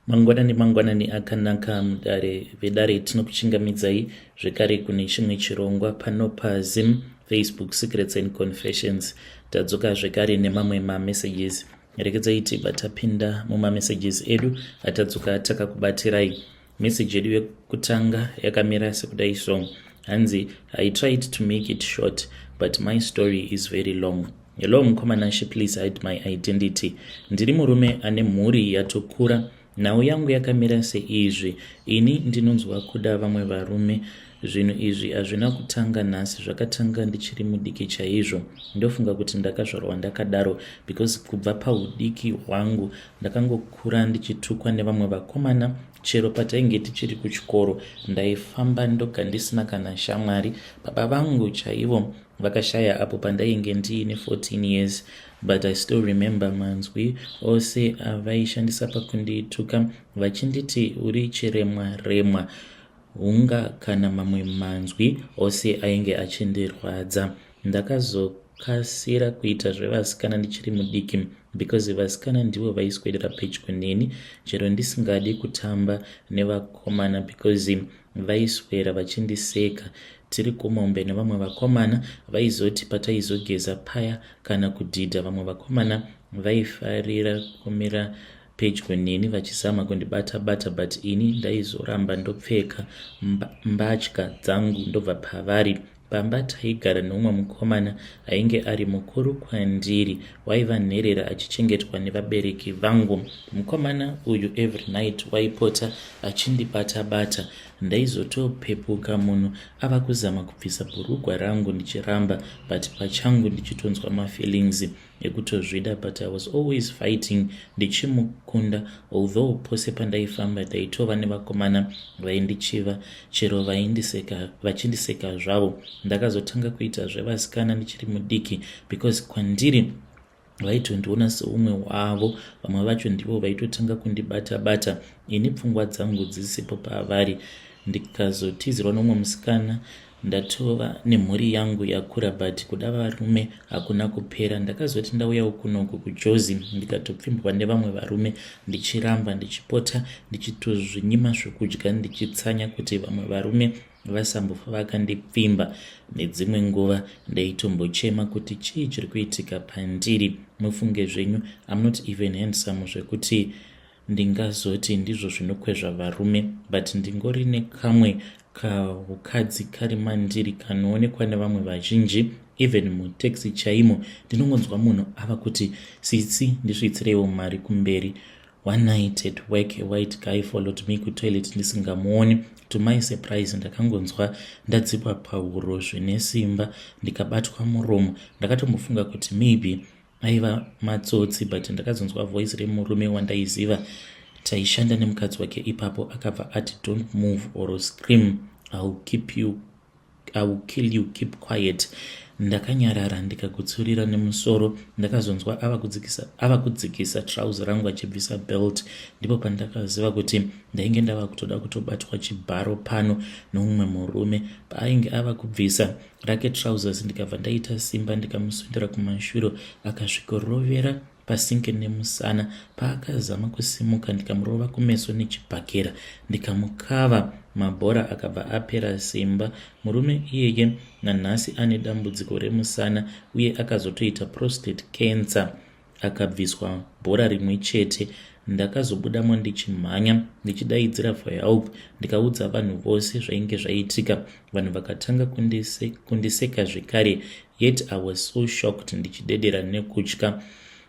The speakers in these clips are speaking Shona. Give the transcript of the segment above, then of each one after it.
Mangwanani akanaka mudare vedare tinokuchingamidzai zvekare kune chimwe chirongwa pano paZim Facebook Secrets and Confessions. Tadzoka zvekare nemamwe mamessages. Rekedzai tibva tapinda mumamessages edu atadzoka takakubatirai. Message yedu yekutanga yakamira sekudai so. Hanzi, I tried to make it short, but my story is very long. Hello mukomanashi, please hide my identity. Ndiri murume ane mhuri yatokura. Nhau yangu yakamira seizvi. Ini ndinonzwa kuda vamwe varume. Zvinhu izvi hazvina kutanga nhasi, zvakatanga ndichiri mudiki chaizvo. Ndofunga kuti ndakazvarwa ndakadaro because kubva paudiki hwangu ndakangokura ndichitukwa nevamwe vakomana. Chero patainge tichiri kuchikoro ndaifamba ndoga ndisina kana shamwari. Baba vangu chaivo vakashaya apo pandainge ndiine 14 years. But I still remember manzwi ose avaishandisa pakundituka vachinditi uri chiremwa hunga kana mamwe manzwi ose ainge achindirwadza. Ndakazokasira kuita zvevasikana ndichiri mudiki because vasikana ndivo vaiswedera pedyo neni chero ndisingadi kutamba nevakomana because vaiswera vachindiseka. Tiri kumombe nevamwe vakomana vaizoti pataizogeza paya kana kudhidha, vamwe vakomana vaifarira kumira pedyo neni vachizama kundibata but ini ndaizoramba ndopfeka mbatya dzangu ndobva pavari. Pamba taigara nomumwe mukomana ainge ari mukuru kwandiri, waiva nherera achichengetwa nevabereki vangu. Mukomana uyu every night waipota achindibata. Ndaizotopepuka munhu ava kuzama kubvisa bhurugwa rangu ndichiramba, but pachangu ndichitonzwa mafeelings ekutozvida, but I was always fighting ndichimukunda. Although pose pandaifamba ndaitova nevakomana vaindichiva chero vachindiseka zvavo. Ndakazotanga kuita zvevasikana ndichiri mudiki because kwandiri vaitondiona seumwe wavo. Vamwe vacho ndivo vaitotanga kundibata ini pfungwa dzangu dzisipo pavari. Ndikazotizirwa nomumwe musikana ndatova nemhuri yangu yakura, but kuda varume hakuna kupera. Ndakazoti ndauya ukunoku kuJozi ndikatopfimbwa nevamwe varume ndichiramba ndichipota ndichitozvinyima zvokudya ndichitsanya kuti vamwe varume vasambofa vakandipfimba. Nedzimwe nguva ndaitombochema kuti chii chiri kuitika pandiri. Mufunge zvenyu, I'm not even handsome zvekuti ndingazoti ndizvo zvinokwezva varume, but ndingori nekamwe kaukadzi kari mandiri kanoonekwa nevamwe vazhinji. Even mutaxi chaimo ndinongonzwa munhu ava kuti tsitsi ndisvitsireiwo mari kumberi. One night at work, a white guy followed me kutoilet ndisingamuoni. To my surprise, ndakangonzwa ndadzipwa pahuro zvine simba ndikabatwa muromo. Ndakatombofunga kuti maybe aiva matsotsi, but ndakazonzwa voice remurume wandaiziva taishanda nemukadzi wake ipapo akabva ati, don't move or scream, I will kill you, keep quiet. Ndakanyarara ndikagutsurira nemusoro. Ndakazonzwa ava kudzikisa trouser rangu achibvisa belt. Ndipo pandakaziva kuti ndainge ndava kutoda kutobatwa chibharo pano nomumwe murume. Paainge ava kubvisa rake trousers ndikabva ndaita simba ndikamusundira kumashure akasvikorovera pasinke nemusana. Paakazama kusimuka ndikamurova kumeso nechibhakera ndikamukava mabhora akabva apera simba. Murume iyeye nanhasi ane dambudziko remusana uye akazotoita prostate cancer, akabviswa bhora rimwe chete. Ndakazobudamo ndichimhanya ndichidaidzira for help. Ndikaudza vanhu vose zvainge zvaitika. Vanhu vakatanga kundiseka zvekare, yet I was so shocked ndichidedera nekutya.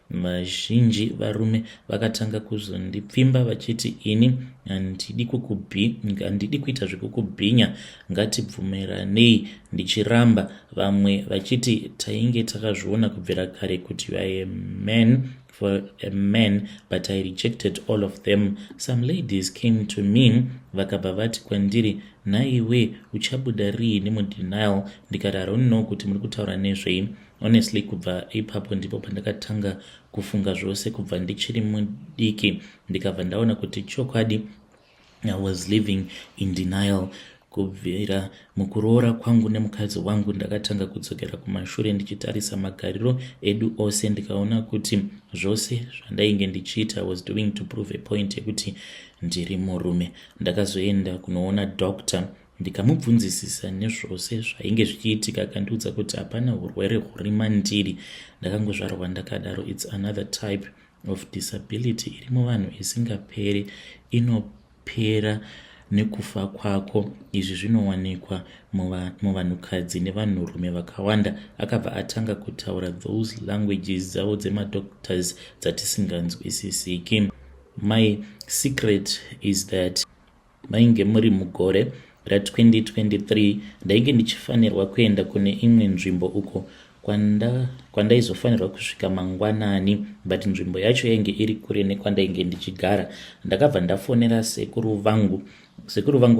Vazhinji varume vakatanga kuzondipfimba vachiti ini handidi kuita zvekukubhinya, ngatibvumiranei ndichiramba. Vamwe vachiti tainge takazviona kubvira kare kuti you are a man for a man, but I rejected all of them. Some ladies came to me vakabva vati kwandiri, naiwe uchabuda riini mudenial? Ndikati I don't know kuti muri kutaura nezvei. Honestly, kubva ipapo ndipo pandakatanga kufunga zvose kubva ndichiri mudiki. Ndikabva ndaona kuti chokwadi I was living in denial. Kubvira mukuroora kwangu nemukadzi wangu ndakatanga kudzokera kumashure ndichitarisa magariro edu ose, ndikaona kuti zvose zvandainge ndichiita was doing to prove a point yekuti ndiri murume. Ndakazoenda kunoona doctor ndikamubvunzisisa nezvose zvainge zvichiitika. Akandiudza kuti hapana urwere huri mandiri, ndakangozvarwa ndakadaro. It's another type of disability iri muvanhu isingaperi, inopera nekufa kwako. Izvi zvinowanikwa muvanhukadzi nevanhurume vakawanda. Akabva atanga kutaura those languages dzavo dzemadoctors dzatisinganzwisisiki. My secret is that mainge muri mugore ra2023 ndainge ndichifanirwa kuenda kune imwe nzvimbo uko kwandaizofanirwa kusvika mangwanani, but nzvimbo yacho yainge iri kure nekwandainge ndichigara. Ndakabva ndafonera sekuru vangu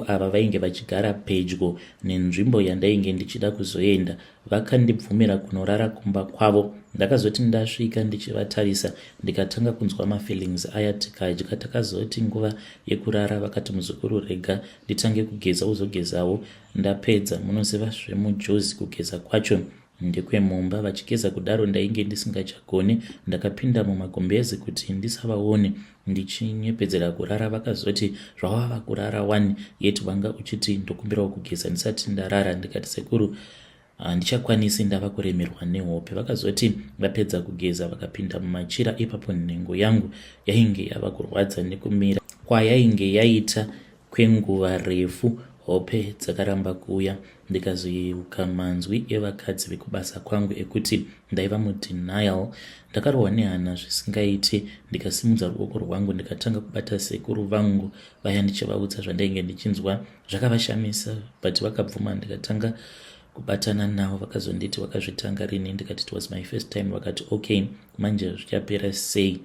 ava vainge vachigara pedyo nenzvimbo yandainge ndichida kuzoenda. Vakandibvumira kunorara kumba kwavo. Ndakazoti ndasvika ndichivatarisa ndikatanga kunzwa mafeelings aya. Tikadya, takazoti nguva yekurara vakati muzukuru rega nditange kugeza uzogezawo. Ndapedza. Munoziva zvemujozi kugeza kwacho ndekwemumba. Vachigeza kudaro ndainge ndisingachagoni. Ndakapinda mumagombezi kuti ndisavaone ndichinyepedzera kurara. Vakazoti zvawava kurara 1 yet wanga uchiti ndokumbirawo kugeza ndisati ndarara. Ndikati sekuru handichakwanisi, ndava kuremerwa nehope. Vakazoti vapedza kugeza vakapinda mumachira. Ipapo nhengo yangu yainge yava kurwadza nekumira kwayainge yaita kwenguva refu. Hope dzakaramba kuuya. Ndikazoyeuka manzwi evakadzi vekubasa kwangu ekuti ndaiva mudenial. Ndakarohwa nehana zvisingaiti. Ndikasimudza ruoko rwangu ndikatanga kubata sekuru vangu vaya ndichivaudza zvandainge ndichinzwa. Zvakavashamisa but vakabvuma. Ndikatanga kubatana navo. Vakazonditi wakazvitanga rini? Ndikati it was my first time. Vakati okay, manje zvichapera sei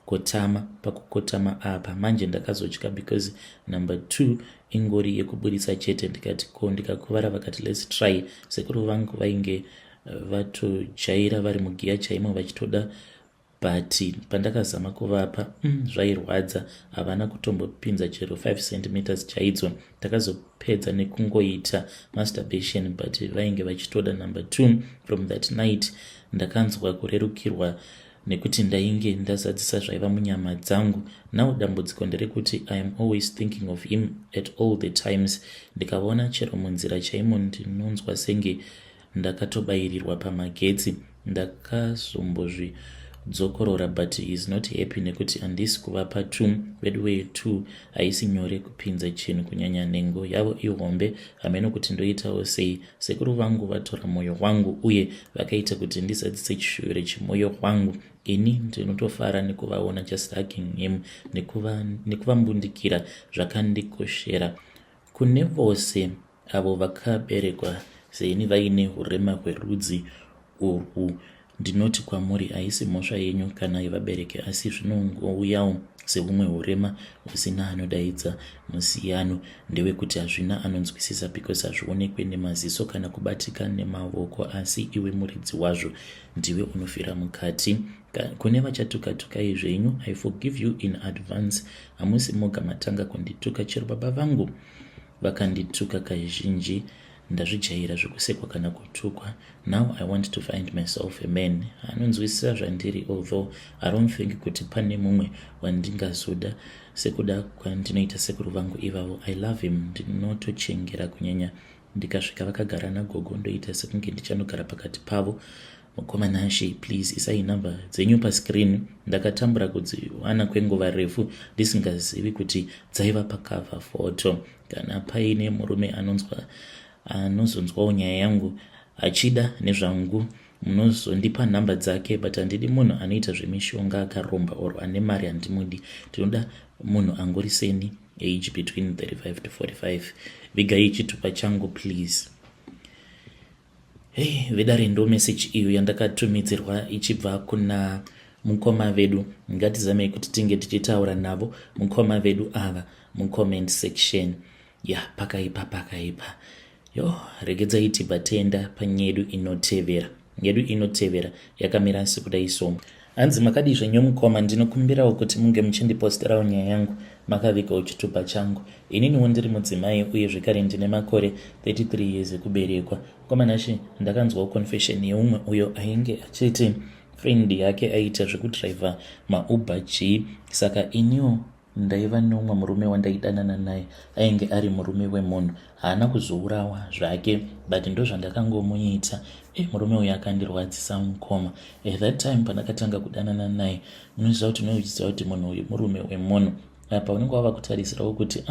kotama? Pakukotama apa manje ndakazotya because number 2 ingori yekubudisa chete. Ndikati ko ndikakuvara? Vakati let's try. Sekuru vangu vainge vatojaira vari mugiya chaimo vachitoda, but pandakazama kuvapa zvairwadza. havana kutombopinza chero 5 cm chaidzo. Takazopedza nekungoita masturbation but vainge vachitoda. Number 2 from that night ndakanzwa kurerukirwa nekuti ndainge ndazadzisa zvaiva munyama dzangu. Now dambudziko nderekuti I am always thinking of him at all the times. Ndikaona chero munzira chaimo ndinonzwa senge ndakatobayirirwa pamagetsi. Ndakazombozvidzokorora but he is not happy nekuti handisi kuvapa 2 bedway 2 haisi nyore kupinza chinhu, kunyanya nhengo yavo ihombe. hameno kuti ndoitawo sei. Sekuru vangu vatora mwoyo wangu uye vakaita kuti ndizadzise chishuure chemwoyo wangu. Ini ndinotofara nekuvaona just hugging him, nekuvambundikira zvakandikoshera. Kune vose avo vakaberekwa seni vaine hurema hwerudzi urwu, ndinoti kwamuri haisi mhosva yenyu kana yevabereki, asi zvinongouyawo seumwe hurema husina anodaidza musiyano. Ndewekuti hazvina anonzwisisa because hazvionekwe nemaziso kana kubatika nemavoko, asi iwe muridzi wazvo ndiwe unofira mukati. Kune vachatuka-tuka izvenyu, I forgive you in advance. Hamusi moga matanga kundituka, chero baba vangu vakandituka kazhinji. Ndazvijaira zvekusekwa kana kutukwa. Now I want to find myself a man anonzwisisa zvandiri, although I don't think kuti pane mumwe wandingazoda sekuda kwandinoita sekuru vangu ivavo. I love him. Ndinotochengera kunyanya. Ndikasvika vakagara nagogo ndoita sekunge ndichanogara pakati pavo. Mukomana she, please isai namba dzenyu pascreen. Ndakatambura kudziwana kwenguva refu ndisingazivi kuti dzaiva pakava photo. Kana paine murume anozonzwawo nyaya yangu achida nezvangu, munozondipa namba dzake, but handidi munhu anoita zvemishonga akaromba or ane mari handimudi. Tinoda munhu angori seni age between 35 to 45. Vigai chitupa changu please. Hey, vedare ndo message iyo yandakatumidzirwa ichibva kuna mukoma vedu. Ngatizame kuti tinge tichitaura navo mukoma vedu ava mucomment section. Pakaipa. Regedzai tibva tenda panyedu inotevera. Yedu inotevera yakamira sekudai so. hanzi makadi zvenyu mukoma, ndinokumbirawo kuti munge muchindiposterawo nyaya yangu makavigawo chitupa changu. Ininiwo ndiri mudzimai uye zvekare ndine makore 33 years ekuberekwa. Komanashe ndakanzwawo confession yeumwe uyo ainge achiti friend yake aita zvekudriva mauber G, saka iniwo ndaiva neumwe murume wandaidanana naye ainge ari murume wemunhu, haana kuzourawa zvake, but ndo zvandakangomuita. Murume uyu akandirwadzisa mukoma. At that time pandakatanga kudanana naye, unoziva kuti unoziva kuti munhu uyu murume wemunhu. Apa unenge wava kutarisirawo kuti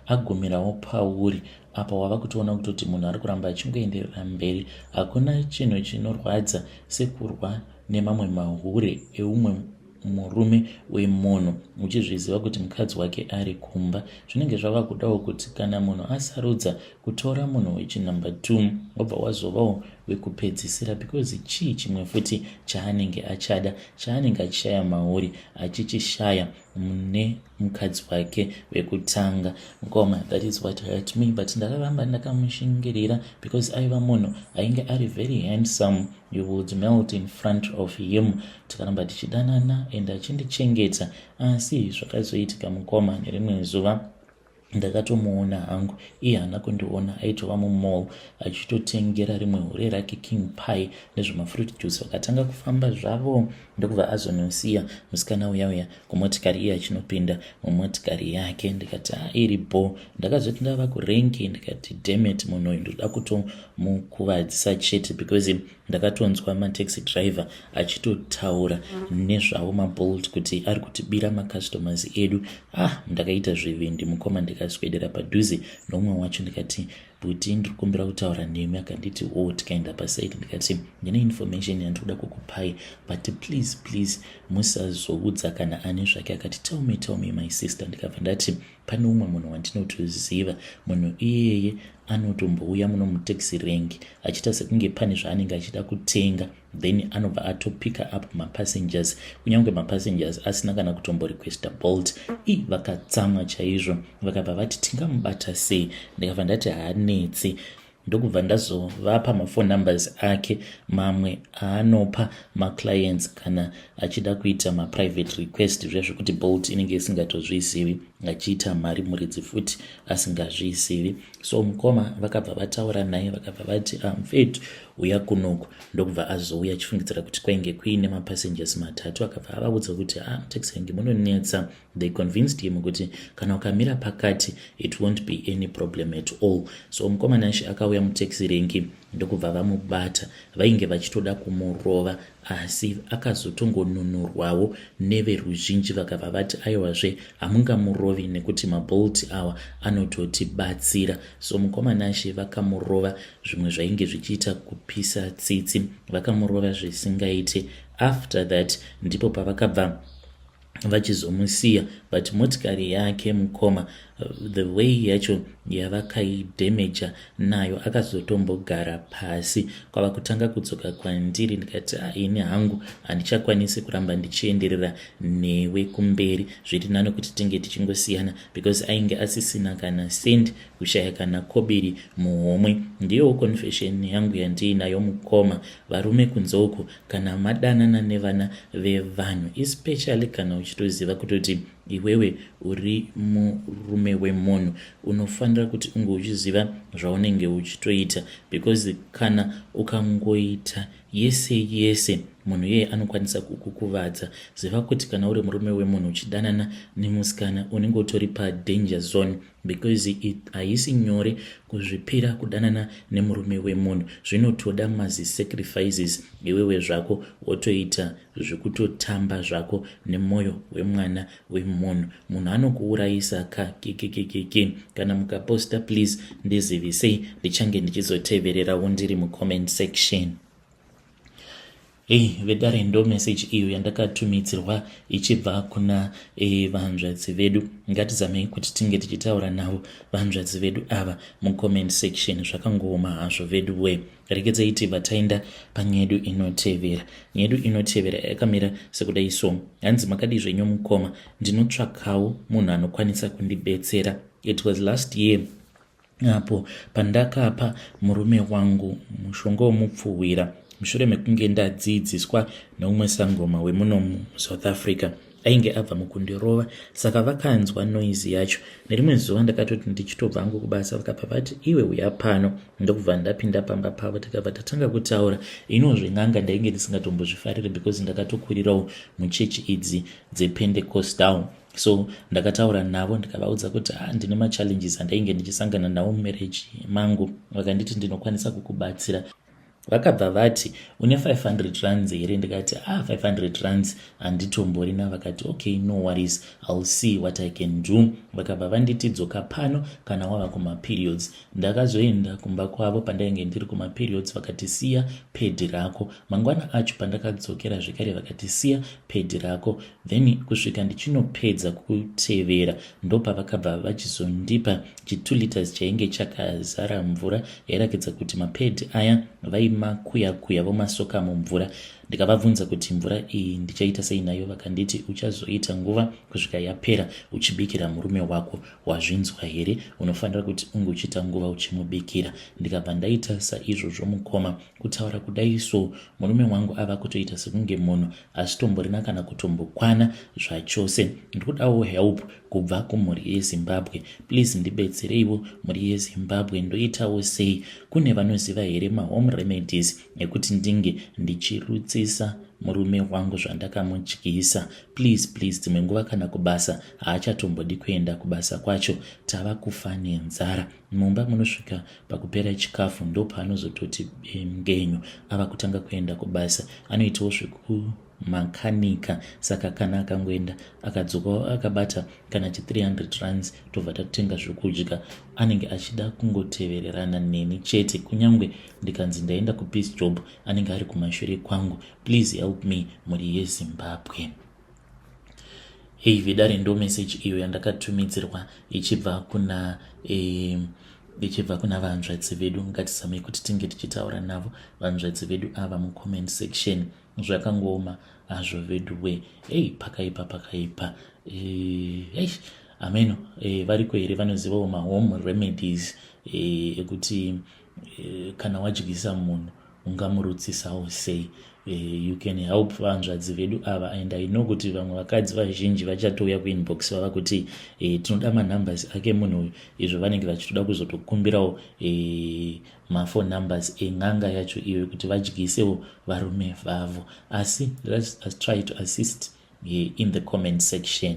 agumirawo pauri, apa wava kutoona kuti munhu ari kuramba achingoenderera mberi. Hakuna chinhu chinorwadza sekurwa nemamwe mahure eumwe murume wemunhu uchizviziva kuti mukadzi wake ari kumba. Zvinenge zvava kudawo kuti kana munhu asarudza kutora munhu wechinumber 2 wobva wazovawo wekupedzisira, because chii chimwe futi chaanenge achada, chaanenge achishaya mauri achichishaya mune mukadzi wake wekutanga. Ngoma, that is what hurt me, but ndakaramba ndakamushingirira because aiva munhu ainge ari very handsome. You would melt in front of him. Tikaramba tichidanana ende achindichengeta. Asi zvakazoitika mukoma, nerimwe zuva ndakatomuona hangu, iye haana kundiona, aitova mumall achitotengera rimwe hure rake king pie nezvemafruit juice. Vakatanga kufamba zvavo ndokubva azonosiya musikana uya kumotikari iye achinopinda mumotikari yake. Ndikati iripo, ndakazoti ndava kurenki, ndikati dammit, munhu uyu ndoda kutomukuvadzisa chete, because ndakatonzwa mataxi driver achitotaura nezvavo mabolt kuti ari kutibira macustomers edu. Ndakaita zvivindi mukoma, ndikaswedera padhuze nomwe wacho ndikati, buti ndiri kumbira kutaura nemi. Akanditi tikaenda pasaidi. Ndikati ndine information yandikuda kukupai, but please musazoudza kana ani zvake. Akati tell me my sister. Ndikabva ndati pane umwe munhu wandinotoziva, munhu iyeye anotombouya muno mutaxi rank achiita sekunge pane zvaanenge achida kutenga, then anobva atopika up mapassengers, kunyange mapassengers asina kana kutomborequesta bolt. Vakatsamwa chaizvo, vakabva vati tingamubata sei. Ndikabva ndati haanetsi. Ndokubva ndazovapa mafone numbers ake, mamwe aanopa maclients kana achida kuita maprivate request zvezvekuti bolt inenge isingatozvizivi, achiita mari muridzi futi asingazvizivi. So mukoma vakabva vataura naye, vakabva vati mfetu uya kunoku. Ndokubva azouya achifungidzira kuti kwainge kuine mapassengers 3. Akabva avaudza kuti taxi rank munonetsa. They convinced him kuti kana ukamira pakati it won't be any problem at all. So mukoma nashi akauya mutaxi rank, ndokubva vamubata. Vainge vachitoda kumurova, asi akazotongonunurwawo neveruzhinji. Vakabva vati aiwazve hamungamurovi nekuti mabolt awa anototibatsira. So mukoma nashi vakamurova, zvimwe zvainge zvichiita kupisa tsitsi, vakamurova zvisingaite. After that ndipo pavakabva vachizomusiya, but motikari yake mukoma, the way yacho yavakaidamaja nayo, akazotombogara pasi. Kwava kutanga kudzoka kwandiri. Ndikati ini hangu handichakwanisi kuramba ndichienderera newe kumberi, zviri nani kuti tinge tichingosiyana, because ainge asisina kana sendi, kushaya kana kobiri muhomwe. Ndiyo confession yangu yandiinayo mukoma. Varume kunzoko kana madanana nevana vevanhu, especially kana uchitoziva kutoti iwewe uri murume wemunhu, unofanira kuti unge uchiziva zvaunenge uchitoita, because kana ukangoita yese munhu yeye anokwanisa kukukuvadza. Ziva kuti kana uri murume wemunhu uchidanana nemusikana, unenge utori padanger zone, because haisi nyore kuzvipira kudanana nemurume wemunhu. Zvinotoda mazi-sacrifices iwewe zvako, wotoita zvekutotamba zvako nemwoyo wemwana wemunhu. Munhu anokuurayisa kana mukaposta please ndizivisei, ndichange ndichizotevererawo ndiri mucomment section. Vedare ndo message iyo yandakatumidzirwa ichibva kuna vanzvadzi vedu. Ngatizamei kuti tinge tichitaura navo vanzvadzi vedu ava mucomment section. Zvakangoma hazvo vedu we. Rekedzei tibva taenda panyedu inotevera. Nyedu inotevera yakamira sekudai so. Hanzi makadi zvenyu mukoma, ndinotsvakawo munhu anokwanisa kundibetsera. It was last year apo pandakapa murume wangu mushonga womupfuwira mushure mekunge ndadzidziswa neumwe sangoma wemuno muSouth Africa ainge abva mukundirova, saka vakanzwa noise yacho. Nerimwe zuva ndakatoti ndichitobva hangu kubasa, vakabva vati iwe uya pano. Ndokubva ndapinda pamba pavo tikabva tatanga kutaura. Inozven'anga ndainge ndisingatombozvifariri because ndakatokurirawo muchechi idzi dzePentecostal. So ndakataura navo ndikavaudza kuti ndine machallenges andainge ndichisangana nawo mumarriage mangu. Vakanditi ndinokwanisa kukubatsira. Vakabva vati une 500 rands here? Ndikati 500 rands handitomborina. Vakati okay, no worries, I'll see what I can do. Vakabva vanditi dzoka pano kana wava kumaperiods. Ndakazoenda kumba kwavo pandainge ndiri kumaperiods, vakati siya pedi rako. Mangwana acho pandakadzokera zvekare vakati siya pedi rako. Then kusvika ndichinopedza kutevera ndopavakabva vachizondipa 2 liters chainge chakazara mvura yairakidza kuti mapedi aya vaimakuya vomasoka mumvura. Ndikavabvunza kuti mvura iyi ndichaita sei nayo, vakanditi uchazoita nguva kusvika yapera uchibikira murume wako. Wazvinzwa here? Unofanira kuti unge uchiita nguva uchimubikira. Ndikabva ndaita saizvozvo mukoma. Kutaura kudai so murume wangu ava kutoita sekunge munhu asitomborina kana kutombokwana zvachose. Ndikudawo help kubva kumhuri yeZimbabwe. Please ndibetsereiwo mhuri yeZimbabwe. Ndoitawo sei? Kune vanoziva here mahome remedies ekuti ndinge ndichirutsisa murume wangu zvandakamudyisa? Please dzimwe nguva kana kubasa haachatombodi kuenda kubasa kwacho, tava kufa nenzara. Mumba munosvika pakupera chikafu ndo paanozototi ngenyu ava kutanga kuenda kubasa. Anoitawo makanika, saka kana akangoenda akadzokawo akabata kana 300 rands tobva tatotenga zvokudya, anenge achida kungotevererana neni chete. Kunyange ndikanzi ndaenda kupeace job anenge ari kumashure kwangu. Please help me mhuri yeZimbabwe. Hey vidare, ndo message iyo yandakatumidzirwa ichibva kuna vanzvadzi vedu. Ngatizamei kuti tinge tichitaura navo vanzvadzi vedu ava mucomment section. Zvakangoma hazvo vedu we. Pakaipa. Ameno, variko here vanozivawo mahome remedies ekuti kana wadyisa munhu ungamurutsisawo sei? You can help vanzvadzi vedu ava, and I know kuti vamwe vakadzi vazhinji vachatouya kuinbox vava kuti tinoda manumbers ake munhu uyu. Izvo vanenge vachitoda kuzotokumbirawo mafone numbers en'anga yacho iyo kuti vadyisewo varume vavo. Asi let's try to assist in the comment section.